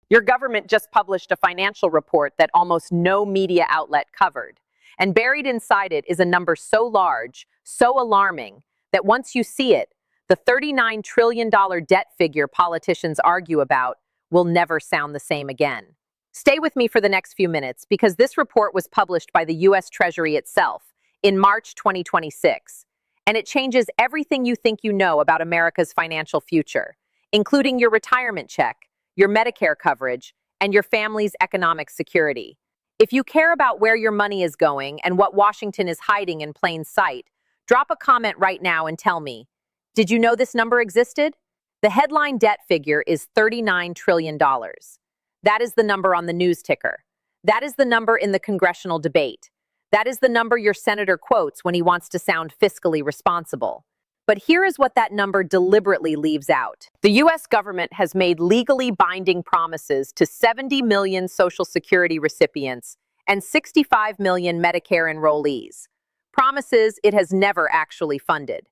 Your government just published a financial report that almost no media outlet covered. And buried inside it is a number so large, so alarming, that once you see it, the $39 trillion debt figure politicians argue about will never sound the same again. Stay with me for the next few minutes because this report was published by the U.S. Treasury itself in March 2026, and it changes everything you think you know about America's financial future, including your retirement check, your Medicare coverage, and your family's economic security. If you care about where your money is going and what Washington is hiding in plain sight, drop a comment right now and tell me, did you know this number existed? The headline debt figure is $39 trillion. That is the number on the news ticker. That is the number in the congressional debate. That is the number your senator quotes when he wants to sound fiscally responsible. But here is what that number deliberately leaves out. The U.S. government has made legally binding promises to 70 million Social Security recipients and 65 million Medicare enrollees. Promises it has never actually funded.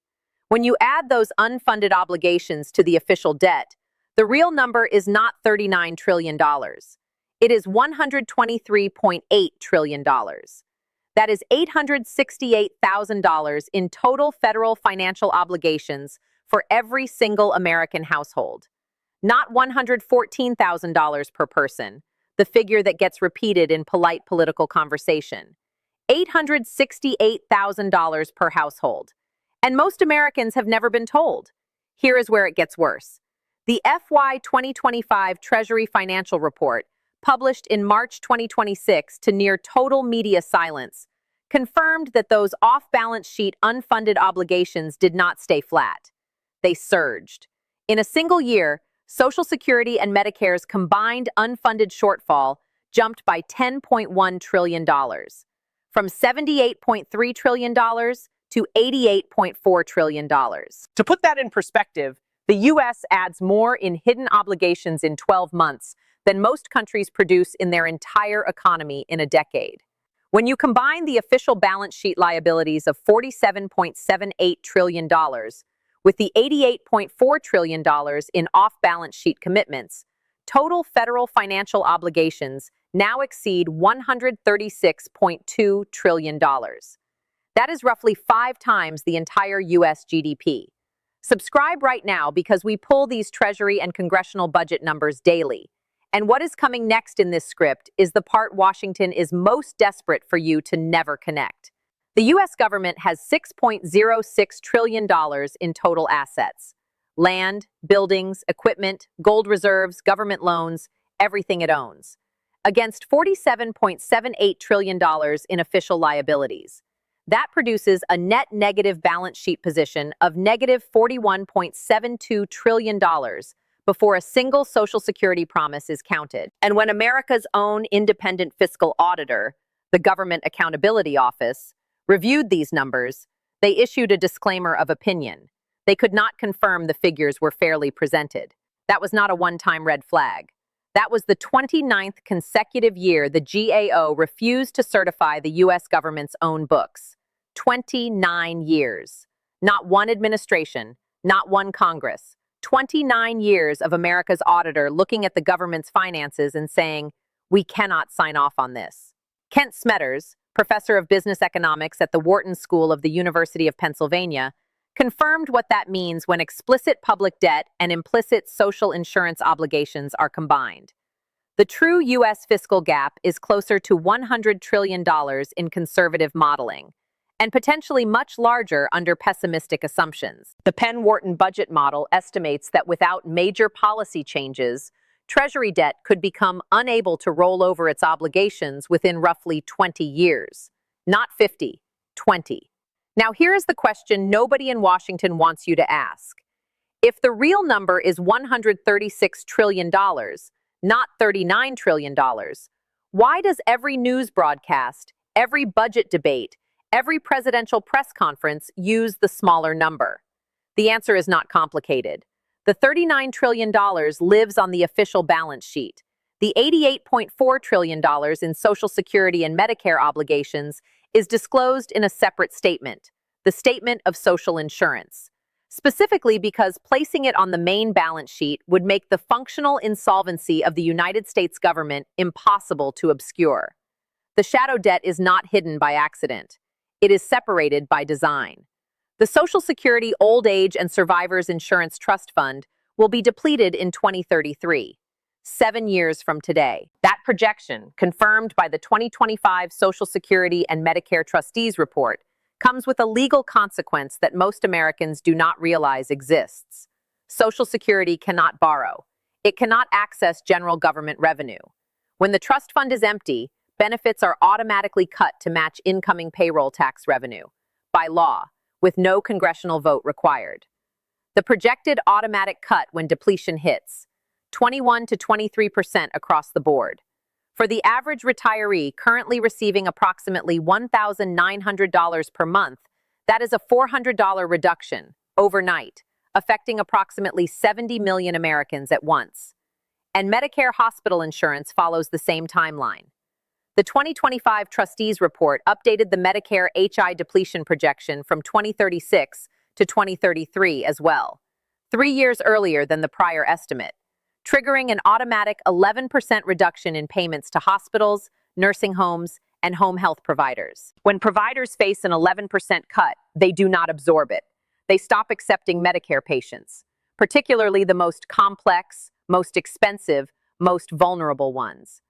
When you add those unfunded obligations to the official debt, the real number is not $39 trillion. It is $123.8 trillion. That is $868,000 in total federal financial obligations for every single American household. Not $114,000 per person, the figure that gets repeated in polite political conversation. $868,000 per household. And most Americans have never been told. Here is where it gets worse. The FY 2025 Treasury Financial Report, published in March 2026 to near total media silence, confirmed that those off-balance sheet unfunded obligations did not stay flat. They surged. In a single year, Social Security and Medicare's combined unfunded shortfall jumped by $10.1 trillion, from $78.3 trillion to $88.4 trillion. To put that in perspective, the U.S. adds more in hidden obligations in 12 months than most countries produce in their entire economy in a decade. When you combine the official balance sheet liabilities of $47.78 trillion with the $88.4 trillion in off-balance sheet commitments, total federal financial obligations now exceed $136.2 trillion. That is roughly 5 times the entire U.S. GDP. Subscribe right now because we pull these Treasury and congressional budget numbers daily. And what is coming next in this script is the part Washington is most desperate for you to never connect. The U.S. government has $6.06 trillion in total assets. Land, buildings, equipment, gold reserves, government loans, everything it owns. Against $47.78 trillion in official liabilities. That produces a net negative balance sheet position of negative $41.72 trillion before a single Social Security promise is counted. And when America's own independent fiscal auditor, the Government Accountability Office, reviewed these numbers, they issued a disclaimer of opinion. They could not confirm the figures were fairly presented. That was not a one-time red flag. That was the 29th consecutive year the GAO refused to certify the U.S. government's own books. 29 years. Not one administration, not one Congress. 29 years of America's auditor looking at the government's finances and saying, we cannot sign off on this. Kent Smetters, professor of business economics at the Wharton School of the University of Pennsylvania, confirmed what that means when explicit public debt and implicit social insurance obligations are combined. The true U.S. fiscal gap is closer to $100 trillion in conservative modeling, and potentially much larger under pessimistic assumptions. The Penn-Wharton budget model estimates that without major policy changes, Treasury debt could become unable to roll over its obligations within roughly 20 years. Not 50, 20. Now here is the question nobody in Washington wants you to ask. If the real number is $136 trillion, not $39 trillion, why does every news broadcast, every budget debate, every presidential press conference use the smaller number? The answer is not complicated. The $39 trillion lives on the official balance sheet. The $88.4 trillion in Social Security and Medicare obligations is disclosed in a separate statement, the Statement of Social Insurance. specifically because placing it on the main balance sheet would make the functional insolvency of the United States government impossible to obscure. The shadow debt is not hidden by accident. It is separated by design. The Social Security Old Age and Survivors Insurance Trust Fund will be depleted in 2033, 7 years from today. That projection, confirmed by the 2025 Social Security and Medicare Trustees Report, comes with a legal consequence that most Americans do not realize exists. Social Security cannot borrow. It cannot access general government revenue. When the trust fund is empty, benefits are automatically cut to match incoming payroll tax revenue, by law, with no congressional vote required. The projected automatic cut when depletion hits, 21 to 23% across the board. For the average retiree currently receiving approximately $1,900 per month, that is a $400 reduction, overnight, affecting approximately 70 million Americans at once. And Medicare hospital insurance follows the same timeline. The 2025 Trustees Report updated the Medicare HI depletion projection from 2036 to 2033 as well, 3 years earlier than the prior estimate, triggering an automatic 11% reduction in payments to hospitals, nursing homes, and home health providers. When providers face an 11% cut, they do not absorb it. They stop accepting Medicare patients, particularly the most complex, most expensive, most vulnerable ones.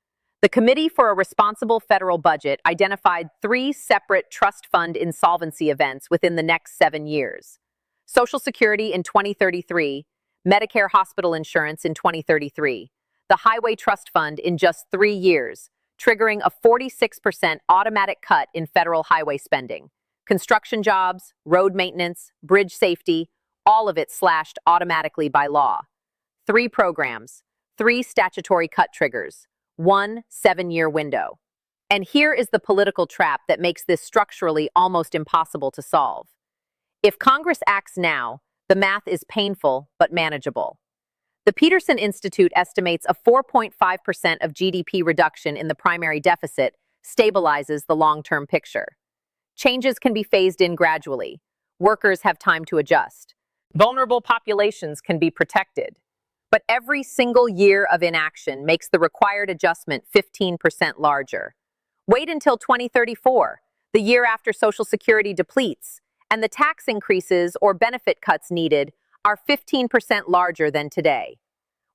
The Committee for a Responsible Federal Budget identified 3 separate trust fund insolvency events within the next 7 years. Social Security in 2033, Medicare hospital insurance in 2033, the Highway Trust Fund in just 3 years, triggering a 46% automatic cut in federal highway spending. Construction jobs, road maintenance, bridge safety, all of it slashed automatically by law. 3 programs, 3 statutory cut triggers, 1 7-year window. And here is the political trap that makes this structurally almost impossible to solve. If Congress acts now, the math is painful but manageable. The Peterson Institute estimates a 4.5% of GDP reduction in the primary deficit stabilizes the long-term picture. Changes can be phased in gradually. Workers have time to adjust. Vulnerable populations can be protected. But every single year of inaction makes the required adjustment 15% larger. Wait until 2034, the year after Social Security depletes, and the tax increases or benefit cuts needed are 15% larger than today.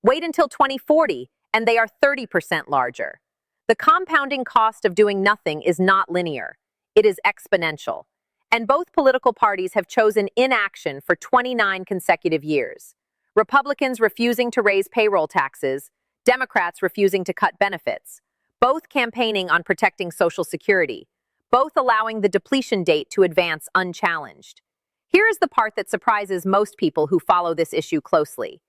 Wait until 2040, and they are 30% larger. The compounding cost of doing nothing is not linear. It is exponential. And both political parties have chosen inaction for 29 consecutive years. Republicans refusing to raise payroll taxes, Democrats refusing to cut benefits, both campaigning on protecting Social Security, both allowing the depletion date to advance unchallenged. Here is the part that surprises most people who follow this issue closely.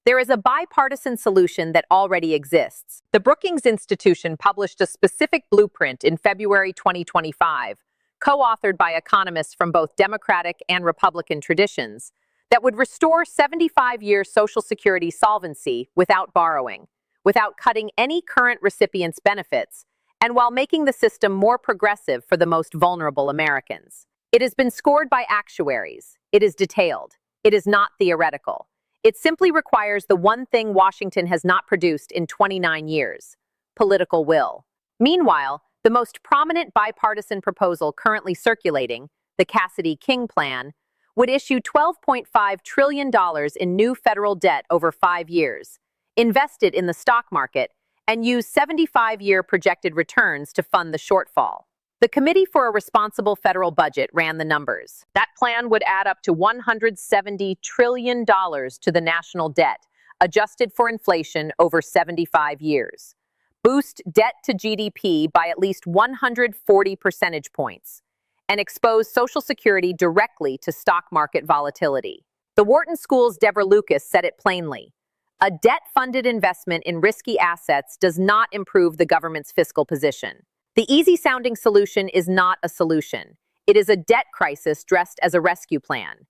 There is a bipartisan solution that already exists. The Brookings Institution published a specific blueprint in February 2025, co-authored by economists from both Democratic and Republican traditions, that would restore 75-year Social Security solvency without borrowing, without cutting any current recipients' benefits, and while making the system more progressive for the most vulnerable Americans. It has been scored by actuaries. It is detailed. It is not theoretical. It simply requires the one thing Washington has not produced in 29 years: political will. Meanwhile, the most prominent bipartisan proposal currently circulating, the Cassidy-King plan, would issue $12.5 trillion in new federal debt over 5 years, invested in the stock market, and use 75-year projected returns to fund the shortfall. The Committee for a Responsible Federal Budget ran the numbers. That plan would add up to $170 trillion to the national debt, adjusted for inflation over 75 years. Boost debt to GDP by at least 140 percentage points, and expose Social Security directly to stock market volatility. The Wharton School's Deborah Lucas said it plainly. A debt-funded investment in risky assets does not improve the government's fiscal position. The easy-sounding solution is not a solution. It is a debt crisis dressed as a rescue plan.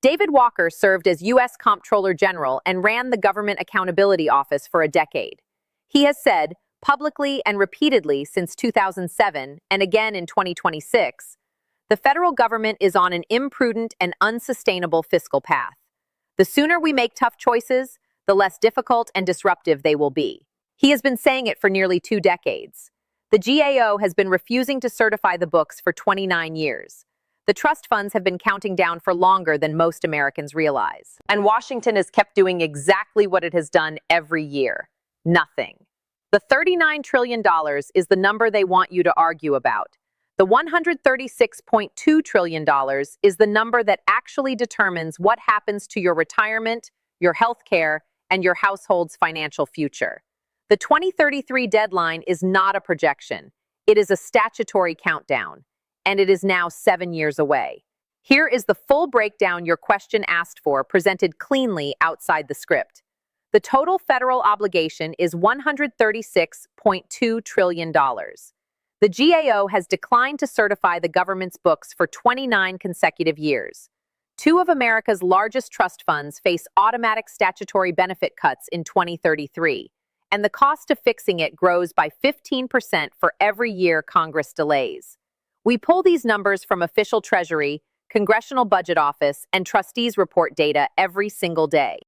David Walker served as U.S. Comptroller General and ran the Government Accountability Office for a decade. He has said, publicly and repeatedly since 2007, and again in 2026, The federal government is on an imprudent and unsustainable fiscal path. The sooner we make tough choices, the less difficult and disruptive they will be. He has been saying it for nearly 2 decades. The GAO has been refusing to certify the books for 29 years. The trust funds have been counting down for longer than most Americans realize. And Washington has kept doing exactly what it has done every year. Nothing. The $39 trillion is the number they want you to argue about. The $136.2 trillion is the number that actually determines what happens to your retirement, your health care, and your household's financial future. The 2033 deadline is not a projection. It is a statutory countdown, and it is now 7 years away. Here is the full breakdown your question asked for, presented cleanly outside the script. The total federal obligation is $136.2 trillion. The GAO has declined to certify the government's books for 29 consecutive years. 2 of America's largest trust funds face automatic statutory benefit cuts in 2033, and the cost of fixing it grows by 15% for every year Congress delays. We pull these numbers from official Treasury, Congressional Budget Office, and Trustees Report data every single day.